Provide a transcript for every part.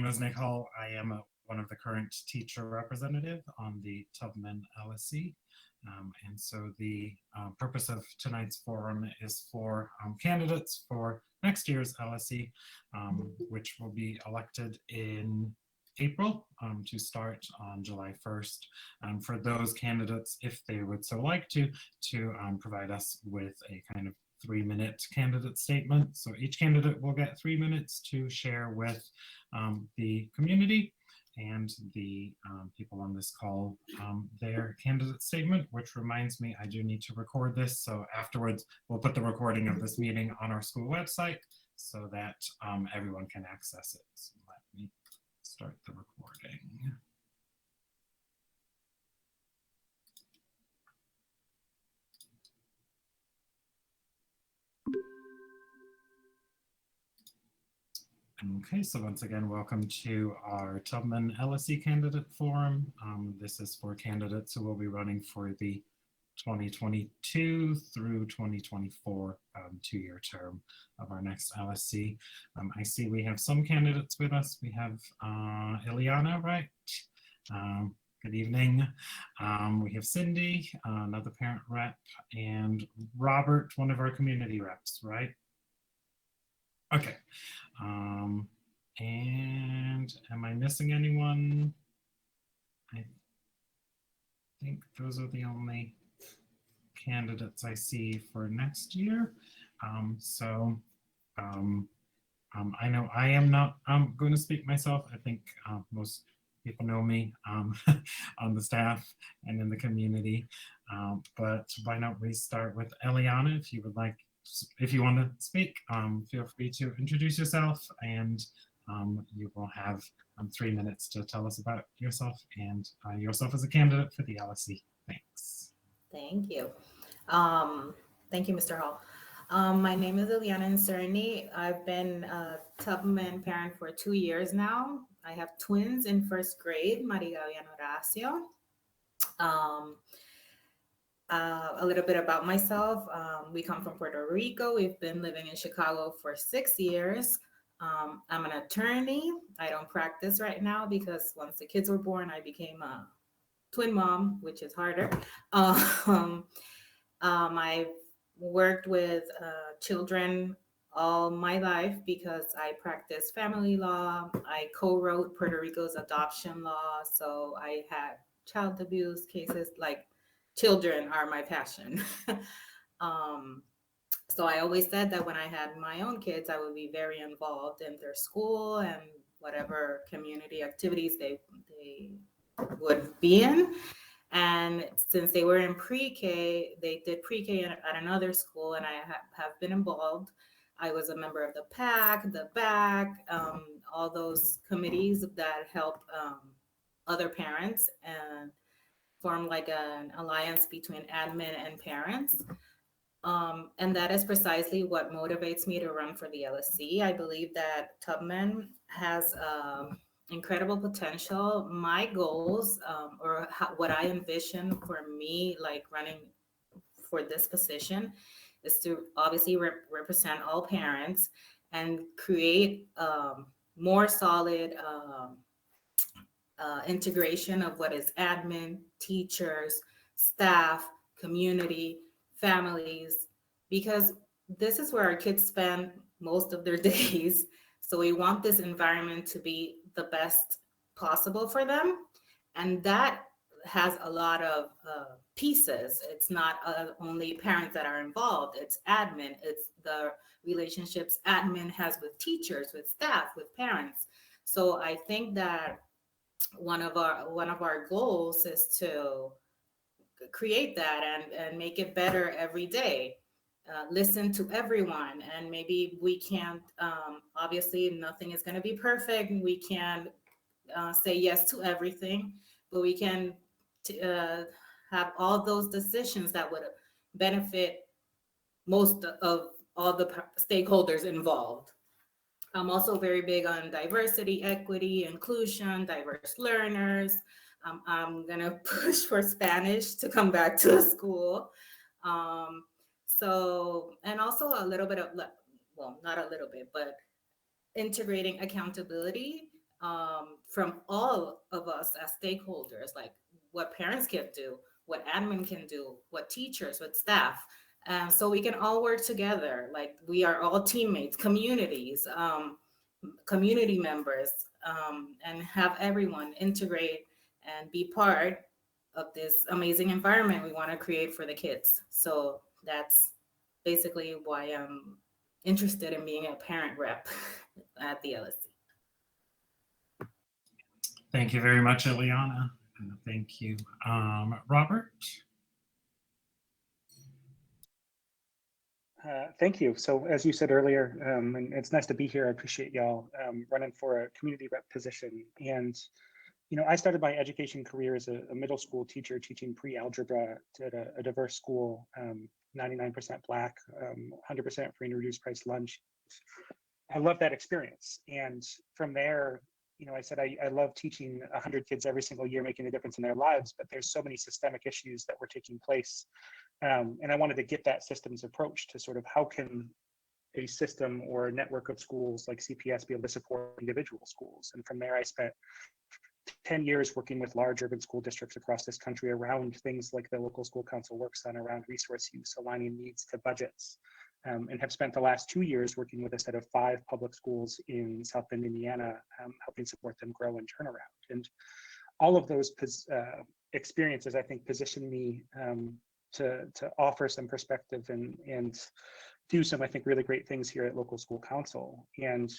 is Nick Hall. I am one of the current teacher representative on the Tubman LSC. And so the purpose of tonight's forum is for candidates for next year's LSC, which will be elected in April to start on July 1st. For those candidates, if they would so like to provide us with a kind of 3-minute candidate statement. So each candidate will get 3 minutes to share with the community and the people on this call their candidate statement, which reminds me I do need to record this. So afterwards, we'll put the recording of this meeting on our school website so that everyone can access it. So let me start the recording. Okay, so once again, welcome to our Tubman LSC candidate forum. This is for candidates who will be running for the 2022 through 2024 two-year term of our next LSC. I see we have some candidates with us. We have Ileana, right? Good evening. We have Cindy, another parent rep, and Robert, one of our community reps, right? Okay. And am I missing anyone? I think those are the only candidates I see for next year. I know I am not going to speak myself. I think most people know me on the staff and in the community. But why don't we start with Eliana, if you would like, if you want to speak, feel free to introduce yourself, and you will have 3 minutes to tell us about yourself and yourself as a candidate for the LSC. Thanks. Thank you. Thank you, Mr. Hall. My name is Ileana Incerni. I've been a Tubman parent for 2 years now. I have twins in first grade, Maria and Horacio. A little bit about myself. We come from Puerto Rico. We've been living in Chicago for 6 years. I'm an attorney. I don't practice right now because once the kids were born, I became a twin mom, which is harder. I've worked with children all my life because I practice family law. I co-wrote Puerto Rico's adoption law. So I had child abuse cases, like children are my passion. So I always said that when I had my own kids, I would be very involved in their school and whatever community activities they would be in. And since they were in pre-K, they did pre-K at another school, and I have been involved. I was a member of the PAC, the BAC, all those committees that help other parents and form like an alliance between admin and parents. And that is precisely what motivates me to run for the LSC. I believe that Tubman has incredible potential. My goals, what I envision for me, like running for this position, is to obviously represent all parents and create more solid integration of what is admin, teachers, staff, community, families, because this is where our kids spend most of their days. So we want this environment to be the best possible for them. And that has a lot of pieces. It's not only parents that are involved, it's admin, it's the relationships admin has with teachers, with staff, with parents. So I think that one of our goals is to create that and make it better every day. Listen to everyone, and maybe we can't, obviously nothing is going to be perfect. We can't say yes to everything, but we can have all those decisions that would benefit most of all the stakeholders involved. I'm also very big on diversity, equity, inclusion, diverse learners. I'm going to push for Spanish to come back to the school. And also a little bit of, well, not a little bit, but integrating accountability from all of us as stakeholders, like what parents can do, what admin can do, what teachers, what staff. So we can all work together. Like we are all teammates, communities, community members, and have everyone integrate and be part of this amazing environment we want to create for the kids. So that's basically why I'm interested in being a parent rep at the LSC. Thank you very much, Ileana. Thank you. Robert? Thank you. So as you said earlier, and it's nice to be here. I appreciate y'all running for a community rep position. And, I started my education career as a middle school teacher teaching pre-algebra at a diverse school, 99% Black, 100% free and reduced price lunch. I love that experience. And from there, I said, I love teaching 100 kids every single year, making a difference in their lives, but there's so many systemic issues that were taking place. And I wanted to get that systems approach to sort of how can a system or a network of schools like CPS be able to support individual schools. And from there, I spent 10 years working with large urban school districts across this country around things like the local school council works on around resource use, aligning needs to budgets, and have spent the last 2 years working with a set of 5 public schools in South Bend, Indiana, helping support them grow and turn around. And all of those experiences, I think, position me to offer some perspective and do some, I think, really great things here at local school council. And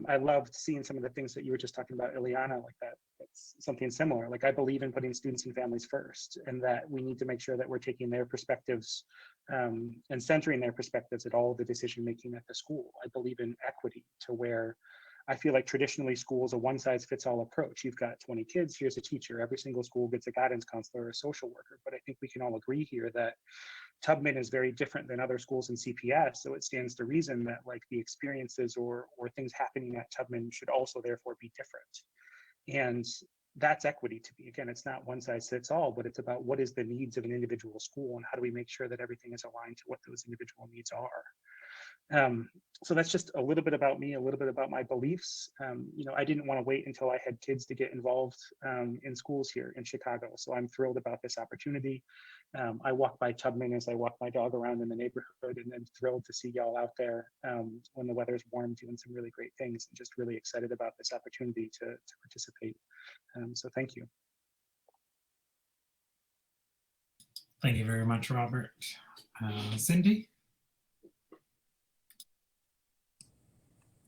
I loved seeing some of the things that you were just talking about, Ileana, like that. It's something similar. Like I believe in putting students and families first, and that we need to make sure that we're taking their perspectives and centering their perspectives at all the decision making at the school. I believe in equity, to where I feel like traditionally schools a one size fits all approach. You've got 20 kids, here's a teacher, every single school gets a guidance counselor or a social worker. But I think we can all agree here that Tubman is very different than other schools in CPS. So it stands to reason that like the experiences or things happening at Tubman should also therefore be different. And that's equity to me. Again, it's not one size fits all, but it's about what is the needs of an individual school and how do we make sure that everything is aligned to what those individual needs are. So that's just a little bit about me, a little bit about my beliefs. I didn't want to wait until I had kids to get involved in schools here in Chicago. So I'm thrilled about this opportunity. I walk by Tubman as I walk my dog around in the neighborhood, and then thrilled to see y'all out there when the weather's warm doing some really great things, and just really excited about this opportunity to participate. So thank you. Thank you very much, Robert. Cindy?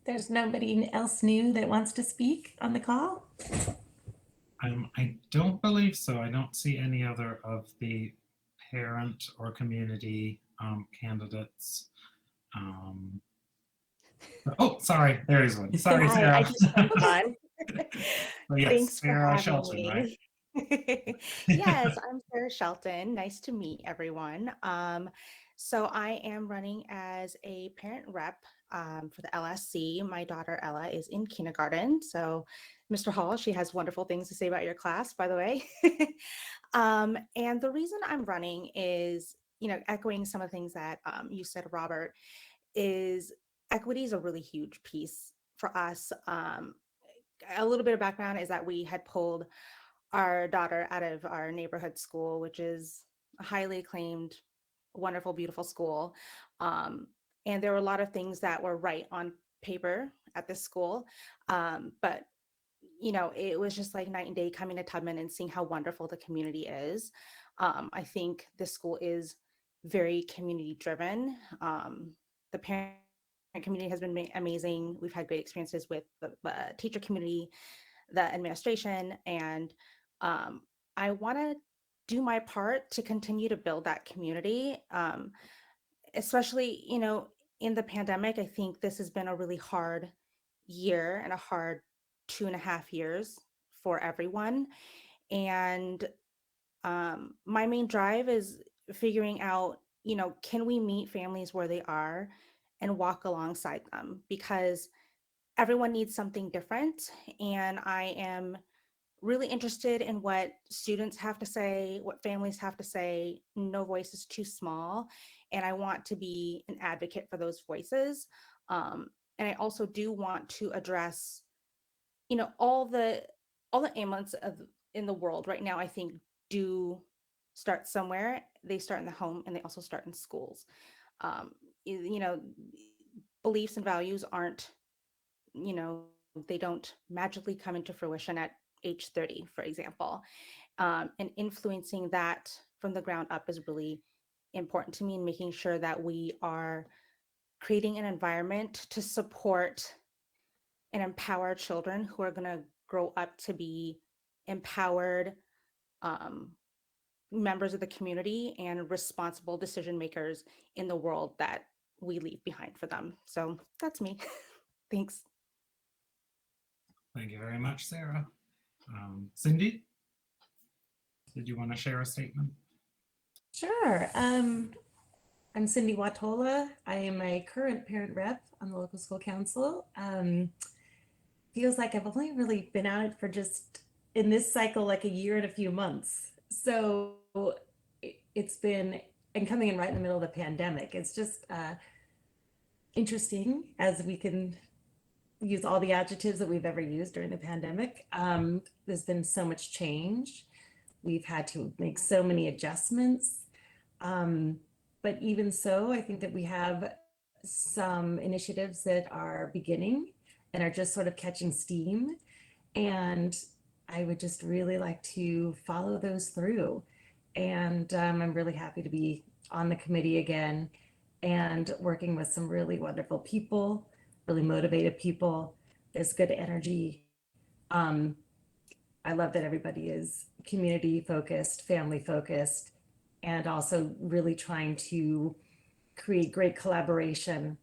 There's nobody else new that wants to speak on the call? I don't believe so. I don't see any other of the parent or community candidates. Oh, sorry, there is one. Sorry, Hi, Sarah. I just jumped on. Oh, yes, Thanks for Sarah having Shelton, right? me. Yes, I'm Sarah Shelton. Nice to meet everyone. So I am running as a parent rep for the LSC. My daughter Ella is in kindergarten. So Mr. Hall, she has wonderful things to say about your class, by the way. And the reason I'm running is, echoing some of the things that you said, Robert, is equity is a really huge piece for us. A little bit of background is that we had pulled our daughter out of our neighborhood school, which is a highly acclaimed, wonderful, beautiful school. And there were a lot of things that were right on paper at this school. But, it was just like night and day coming to Tubman and seeing how wonderful the community is. I think this school is very community driven. The parent community has been amazing. We've had great experiences with the teacher community, the administration, and I want to do my part to continue to build that community, especially, in the pandemic. I think this has been a really hard year and a hard 2.5 years for everyone. And my main drive is figuring out, can we meet families where they are and walk alongside them? Because everyone needs something different. And I am really interested in what students have to say, what families have to say. No voice is too small. And I want to be an advocate for those voices. And I also do want to address all the ailments in the world right now, I think, do start somewhere. They start in the home, and they also start in schools. Um, Beliefs and values aren't, they don't magically come into fruition at age 30, for example. And influencing that from the ground up is really important to me, and making sure that we are creating an environment to support and empower children who are going to grow up to be empowered um, members of the community and responsible decision makers in the world that we leave behind for them. So that's me. Thanks. Thank you very much, Sarah. Cindy, did you want to share a statement? Sure. I'm Cindy Watola. I am a current parent rep on the local school council. Feels like I've only really been at it for just in this cycle like a year and a few months. So it's been, and coming in right in the middle of the pandemic, it's just interesting as we can use all the adjectives that we've ever used during the pandemic. There's been so much change. We've had to make so many adjustments. But even so, I think that we have some initiatives that are beginning and are just sort of catching steam. And I would just really like to follow those through. And I'm really happy to be on the committee again and working with some really wonderful people, really motivated people. There's good energy. I love that everybody is community focused, family focused, and also really trying to create great collaboration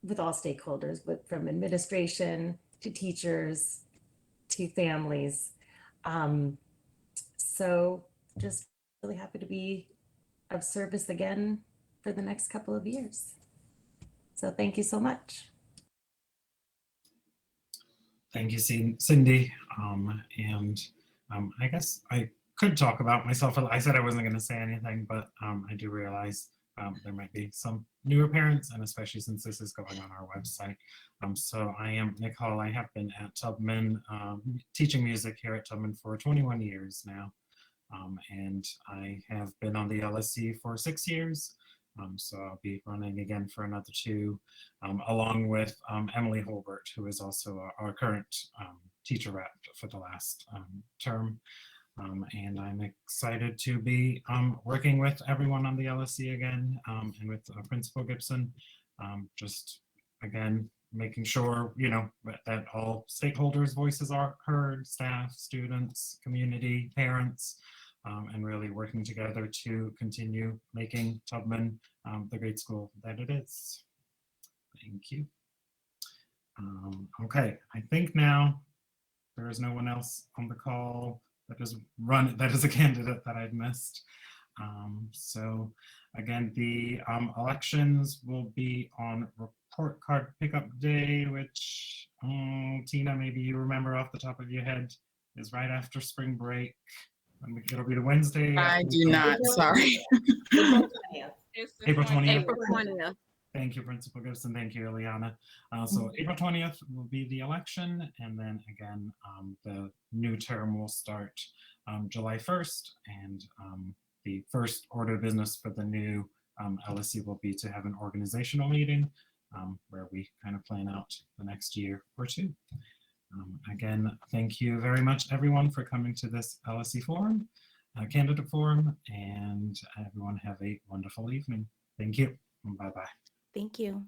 with all stakeholders, from administration to teachers to families. So just really happy to be of service again for the next couple of years. So thank you so much. Thank you, Cindy. I guess I could talk about myself. I said I wasn't going to say anything, but I do realize there might be some newer parents, and especially since this is going on our website. So I am Nick Hall. I have been at Tubman, teaching music here at Tubman for 21 years now. And I have been on the LSC for 6 years. So I'll be running again for another 2, along with Emily Holbert, who is also our current teacher rep for the last term. And I'm excited to be working with everyone on the LSC again, and with Principal Gibson, just again, making sure, that all stakeholders' voices are heard, staff, students, community, parents, and really working together to continue making Tubman the great school that it is. Thank you. Okay, I think now there is no one else on the call that is a candidate that I've missed. So again, the elections will be on report card pickup day, which Tina, maybe you remember off the top of your head, is right after spring break. It'll be the Wednesday. I do not, sorry. April 20th. April 20th. Thank you, Principal Gibson. Thank you, Eliana. So April 20th will be the election. And then again, the new term will start July 1st. And the first order of business for the new LSC will be to have an organizational meeting where we kind of plan out the next year or 2. Again, thank you very much, everyone, for coming to this LSC forum, candidate forum, and everyone have a wonderful evening. Thank you. Bye-bye. Thank you.